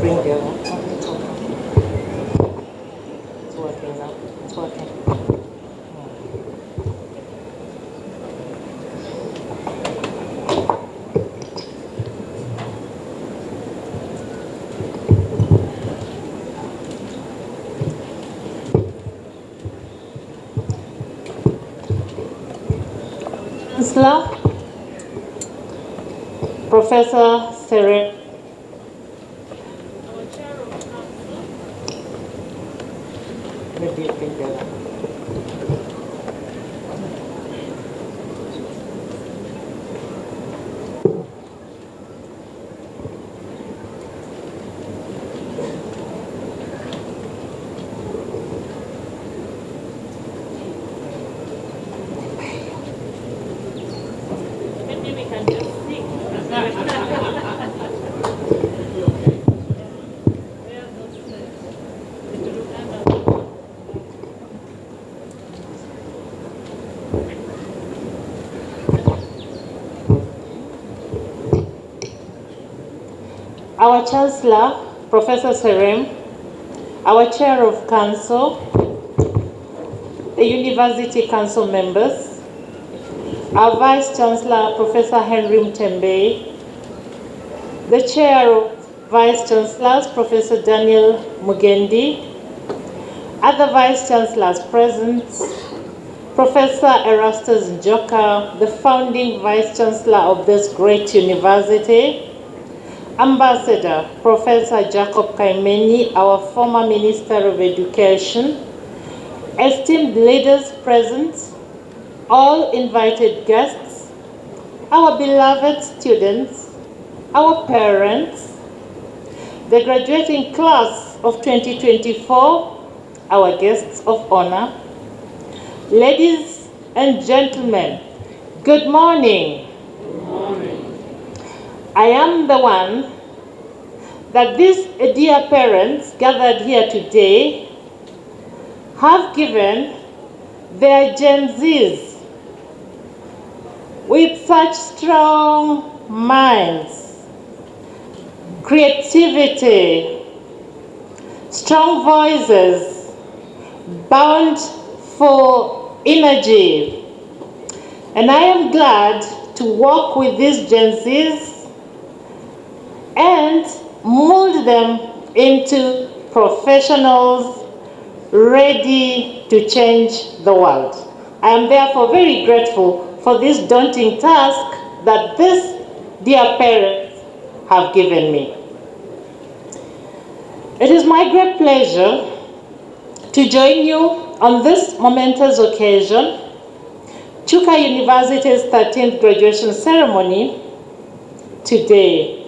bring the other. It's working now. It's working. Chancellor, Professor Sere. Maybe you bring the other. Maybe we can just sing. Our Chancellor, Professor Serem, our Chair of Council, the University Council members, our Vice Chancellor, Professor Henry Mtembe, the Chair of Vice Chancellors, Professor Daniel Mugendi, other Vice Chancellors present, Professor Erastus Njoka, the founding Vice Chancellor of this great university, Ambassador Professor Jacob Kaimeni, our former Minister of Education, esteemed leaders present, all invited guests, our beloved students, our parents, the graduating class of 2024, our guests of honor, ladies and gentlemen, good morning. Good morning. I am the one that these dear parents gathered here today have given their Gen Zs with such strong minds, creativity, strong voices, bound for energy. And I am glad to work with these Gen Zs and mold them into professionals ready to change the world. I am therefore very grateful for this daunting task that these dear parents have given me. It is my great pleasure to join you on this momentous occasion, Chuka University's 13th graduation ceremony today.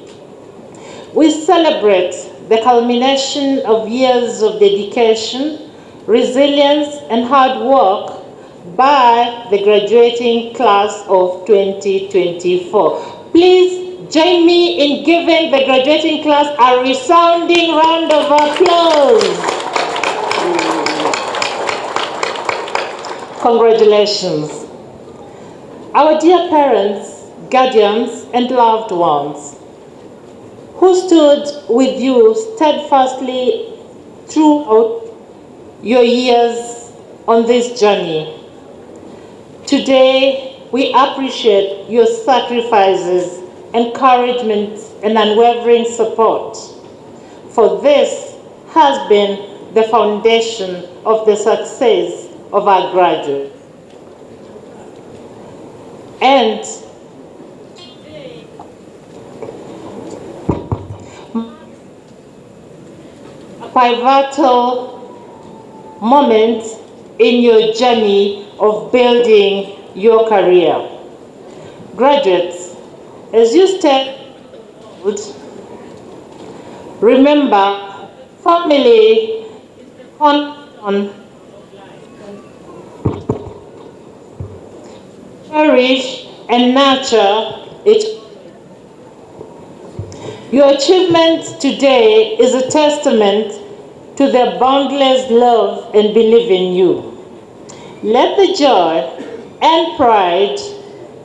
We celebrate the culmination of years of dedication, resilience, and hard work by the graduating class of 2024. Please join me in giving the graduating class a resounding round of applause. Congratulations. Our dear parents, guardians, and loved ones, who stood with you steadfastly throughout your years on this journey. Today, we appreciate your sacrifices, encouragement, and unwavering support. For this has been the foundation of the success of our graduates. And pivotal moment in your journey of building your career. Graduates, as you step forward, remember, family is the cornerstone. Cherish and nurture it. Your achievement today is a testament to their boundless love and belief in you. Let the joy and pride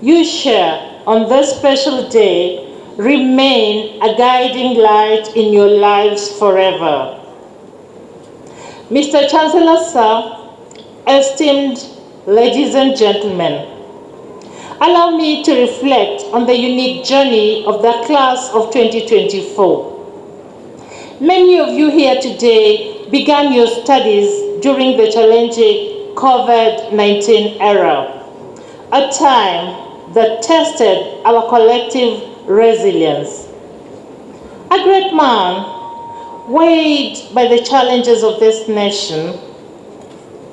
you share on this special day remain a guiding light in your lives forever. Mr. Chancellor, sir, esteemed ladies and gentlemen, allow me to reflect on the unique journey of the class of 2024. Many of you here today began your studies during the challenging COVID-19 era, a time that tested our collective resilience. A great man, weighed by the challenges of this nation,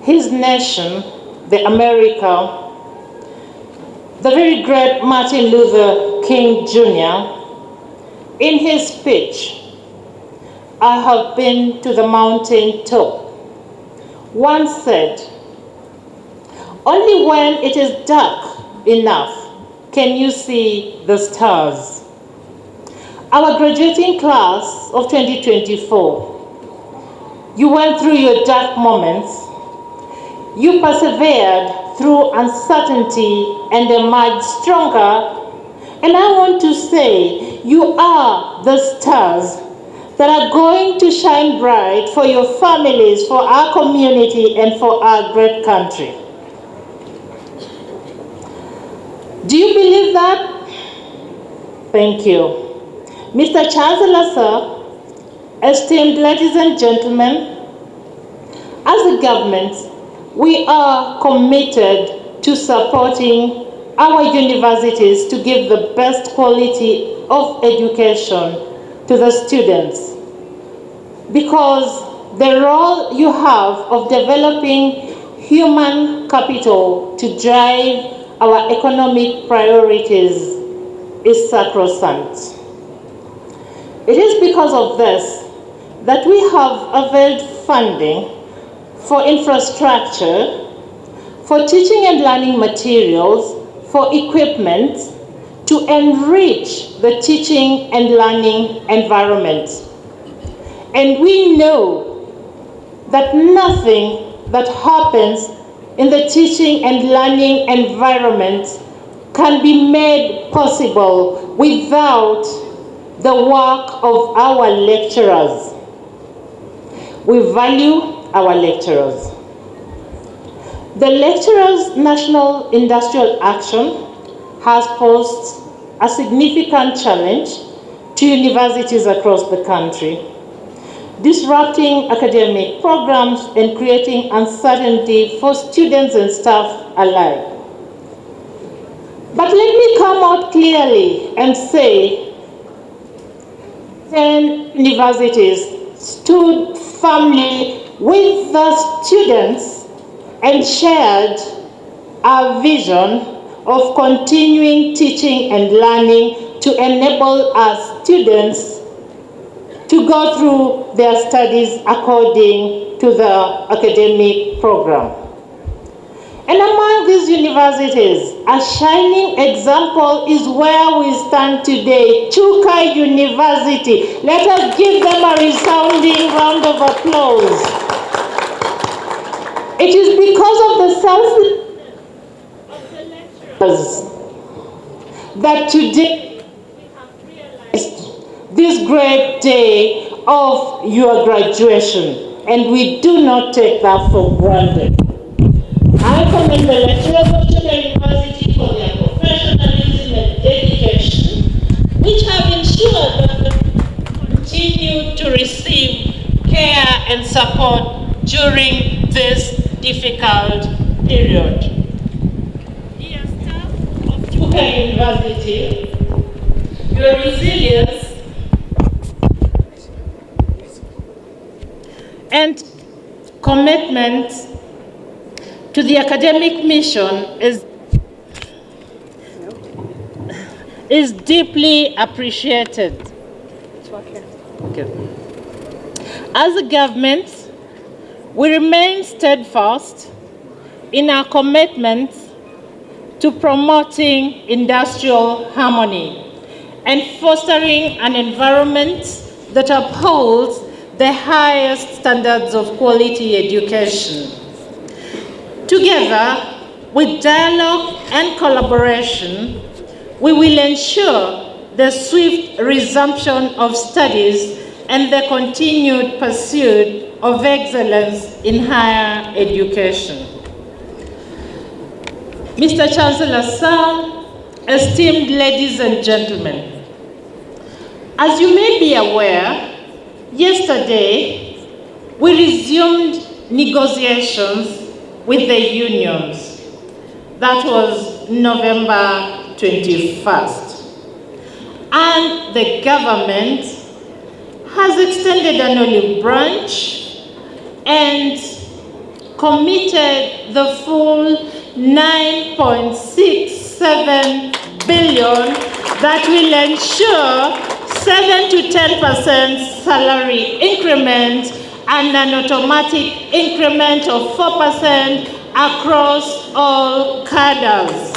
his nation, the America, the very great Martin Luther King Jr., in his speech, "I have been to the mountain top," once said, "Only when it is dark enough can you see the stars." Our graduating class of 2024, you went through your dark moments, you persevered through uncertainty and emerged stronger, and I want to say you are the stars that are going to shine bright for your families, for our community, and for our great country. Do you believe that? Thank you. Mr. Chancellor, sir, esteemed ladies and gentlemen, as a government, we are committed to supporting our universities to give the best quality of education to the students, because the role you have of developing human capital to drive our economic priorities is sacrosanct. It is because of this that we have availed funding for infrastructure, for teaching and learning materials, for equipment, to enrich the teaching and learning environment. And we know that nothing that happens in the teaching and learning environment can be made possible without the work of our lecturers. We value our lecturers. The Lecturers' National Industrial Action has posed a significant challenge to universities across the country, disrupting academic programs and creating uncertainty for students and staff alike. But let me come out clearly and say 10 universities stood firmly with the students and shared our vision of continuing teaching and learning to enable our students to go through their studies according to the academic program. And among these universities, a shining example is where we stand today, Chuka University. Let us give them a resounding round of applause. It is because of the selflessness of the lecturers that today we have realized this great day of your graduation, and we do not take that for granted. I commend the lecturers of Chuka University for their professionalism and dedication, which have ensured that they continue to receive care and support during this difficult period. Dear staff of Chuka University, your resilience and commitment to the academic mission is deeply appreciated. Okay. As a government, we remain steadfast in our commitment to promoting industrial harmony and fostering an environment that upholds the highest standards of quality education. Together, with dialogue and collaboration, we will ensure the swift resumption of studies, and the continued pursuit of excellence in higher education. Mr. Chancellor, sir, esteemed ladies and gentlemen, as you may be aware, yesterday we resumed negotiations with the unions. That was November 21st. And the government has extended an olive branch and committed the full 9.67 billion that will ensure 7 to 10% salary increment and an automatic increment of 4% across all cadres.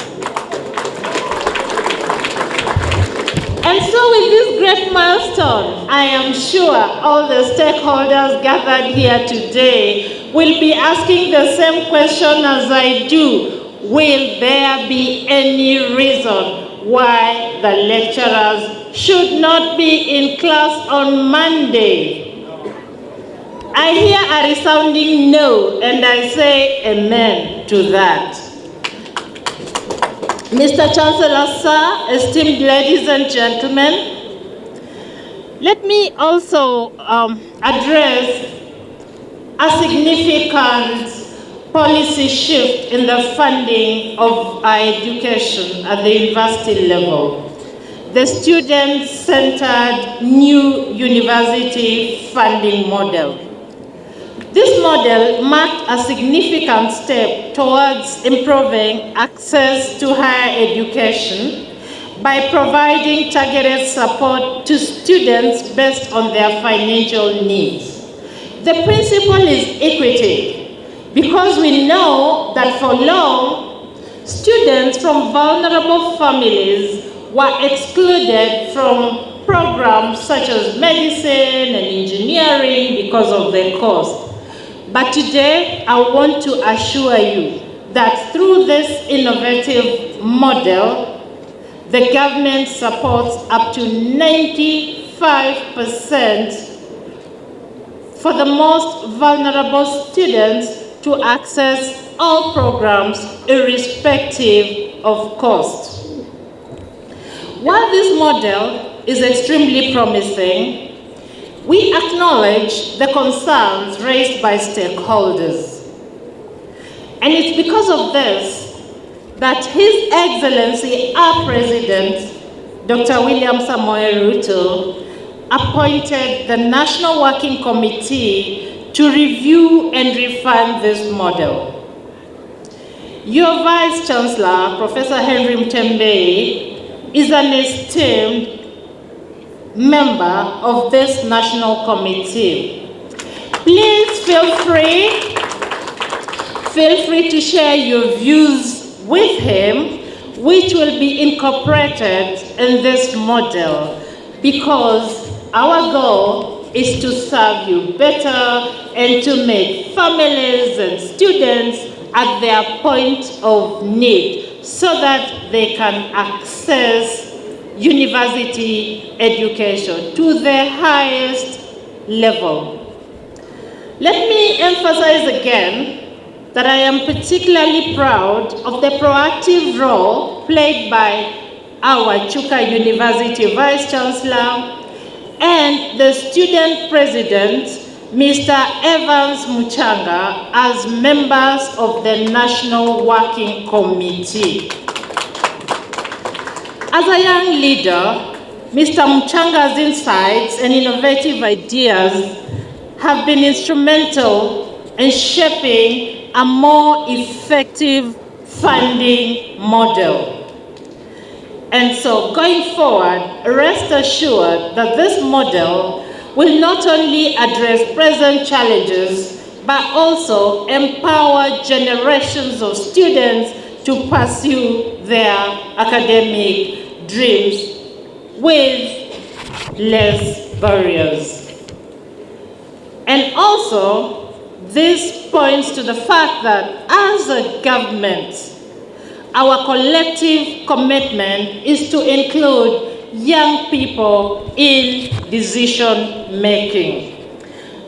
And so with this great milestone, I am sure all the stakeholders gathered here today will be asking the same question as I do. Will there be any reason why the lecturers should not be in class on Monday? I hear a resounding no, and I say amen to that. Mr. Chancellor, sir, esteemed ladies and gentlemen, let me also address a significant policy shift in the funding of our education at the university level. The student-centered new university funding model. This model marked a significant step towards improving access to higher education by providing targeted support to students based on their financial needs. The principle is equity, because we know that for long, students from vulnerable families were excluded from programs such as medicine and engineering because of their cost. But today, I want to assure you that through this innovative model, the government supports up to 95% for the most vulnerable students to access all programs irrespective of cost. While this model is extremely promising, we acknowledge the concerns raised by stakeholders. And it's because of this that His Excellency, our President, Dr. William Samoei Ruto, appointed the National Working Committee to review and refine this model. Your Vice Chancellor, Professor Henry Mtembei, is an esteemed member of this national committee. Please feel free to share your views with him, which will be incorporated in this model, because our goal is to serve you better and to make families and students at their point of need so that they can access university education to the highest level. Let me emphasize again that I am particularly proud of the proactive role played by our Chuka University Vice Chancellor and the student president, Mr. Evans Muchanga, as members of the National Working Committee. As a young leader, Mr. Muchanga's insights and innovative ideas have been instrumental in shaping a more effective funding model. And so going forward, rest assured that this model will not only address present challenges, but also empower generations of students to pursue their academic dreams with less barriers. And also, this points to the fact that as a government, our collective commitment is to include young people in decision making.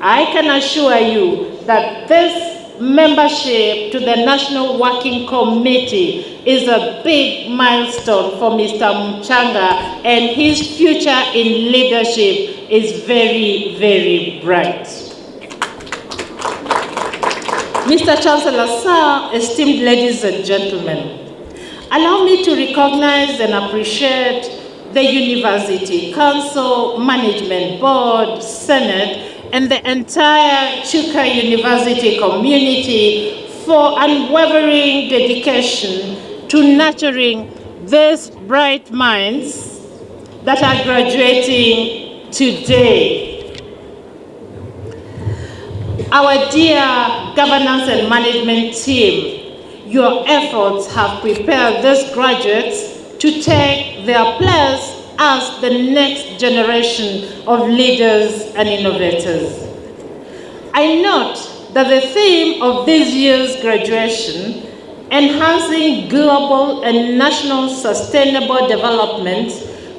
I can assure you that this membership to the National Working Committee is a big milestone for Mr. Mchanga, and his future in leadership is very, very bright. Mr. Chancellor, sir, esteemed ladies and gentlemen, allow me to recognize and appreciate the University Council, Management Board, Senate, and the entire Chuka University community for unwavering dedication to nurturing these bright minds that are graduating today. Our dear governance and management team, your efforts have prepared these graduates to take their place as the next generation of leaders and innovators. I note that the theme of this year's graduation, enhancing global and national sustainable development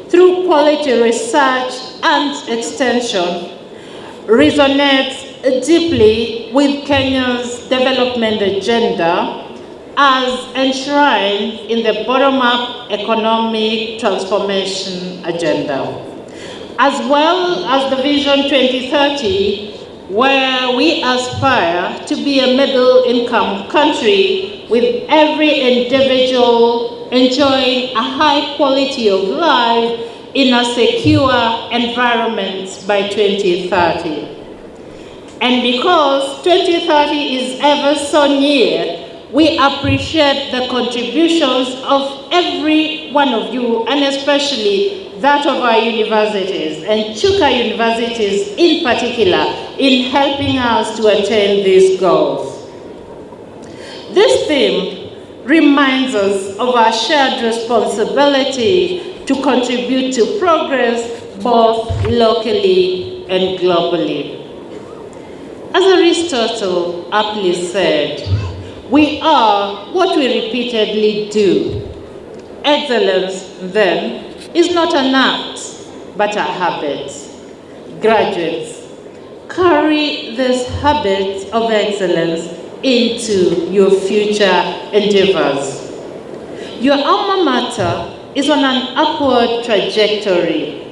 through quality research and extension, resonates deeply with Kenya's development agenda as enshrined in the bottom-up economic transformation agenda, as well as the Vision 2030, where we aspire to be a middle-income country with every individual enjoying a high quality of life in a secure environment by 2030. And because 2030 is ever so near, we appreciate the contributions of every one of you, and especially that of our universities, and Chuka universities in particular, in helping us to attain these goals. This theme reminds us of our shared responsibility to contribute to progress both locally and globally. As Aristotle aptly said, we are what we repeatedly do. Excellence, then, is not an act, but a habit. Graduates, carry this habit of excellence into your future endeavors. Your alma mater is on an upward trajectory.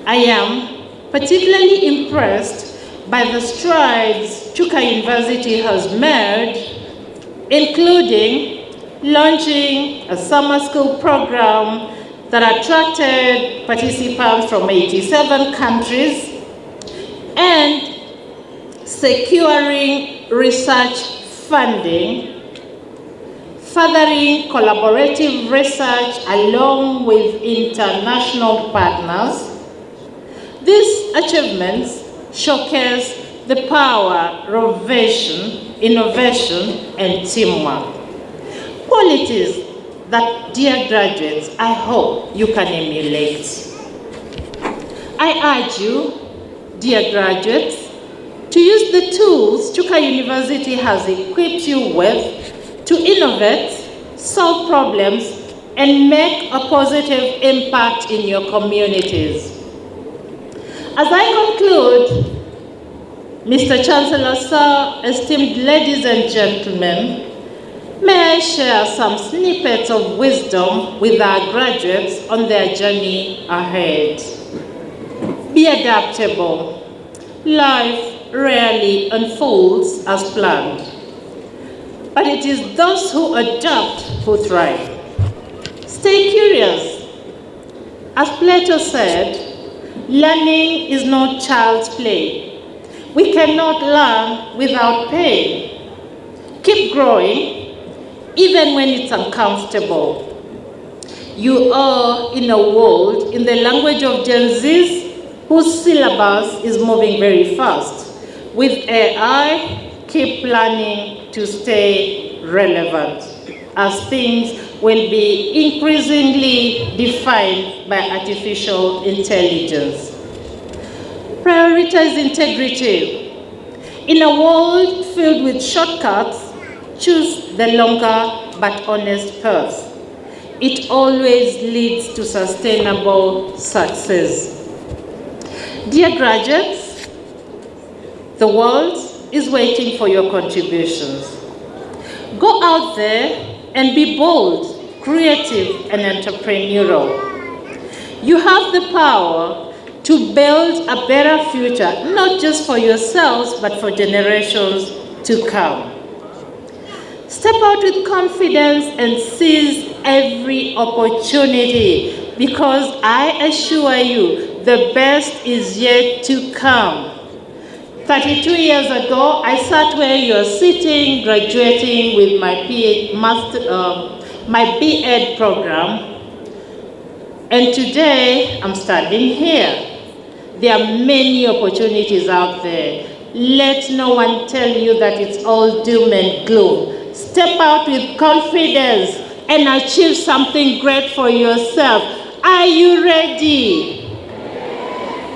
I am particularly impressed by the strides Chuka University has made, including launching a summer school program that attracted participants from 87 countries and securing research funding, furthering collaborative research along with international partners. These achievements showcase the power of vision, innovation, and teamwork. Qualities that, dear graduates, I hope you can emulate. I urge you, dear graduates, to use the tools Chuka University has equipped you with to innovate, solve problems, and make a positive impact in your communities. As I conclude, Mr. Chancellor, sir, esteemed ladies and gentlemen, may I share some snippets of wisdom with our graduates on their journey ahead. Be adaptable. Life rarely unfolds as planned, but it is those who adapt who thrive. Stay curious. As Plato said, learning is no child's play. We cannot learn without pain. Keep growing, even when it's uncomfortable. You are in a world, in the language of Gen Zs, whose syllabus is moving very fast. With AI, keep planning to stay relevant, as things will be increasingly defined by artificial intelligence. Prioritize integrity. In a world filled with shortcuts, choose the longer but honest path. it always leads to sustainable success. Dear graduates, the world is waiting for your contributions. Go out there and be bold, creative, and entrepreneurial. You have the power to build a better future, not just for yourselves, but for generations to come. Step out with confidence and seize every opportunity, because I assure you, the best is yet to come. 32 years ago, I sat where you're sitting, graduating with my B.Ed program, and today I'm standing here. There are many opportunities out there. Let no one tell you that it's all doom and gloom. Step out with confidence and achieve something great for yourself. Are you ready?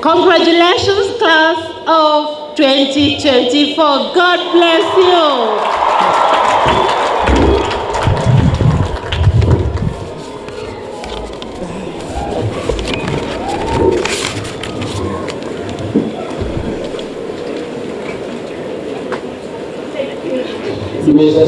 Congratulations, class of 2024. God bless you. Mr.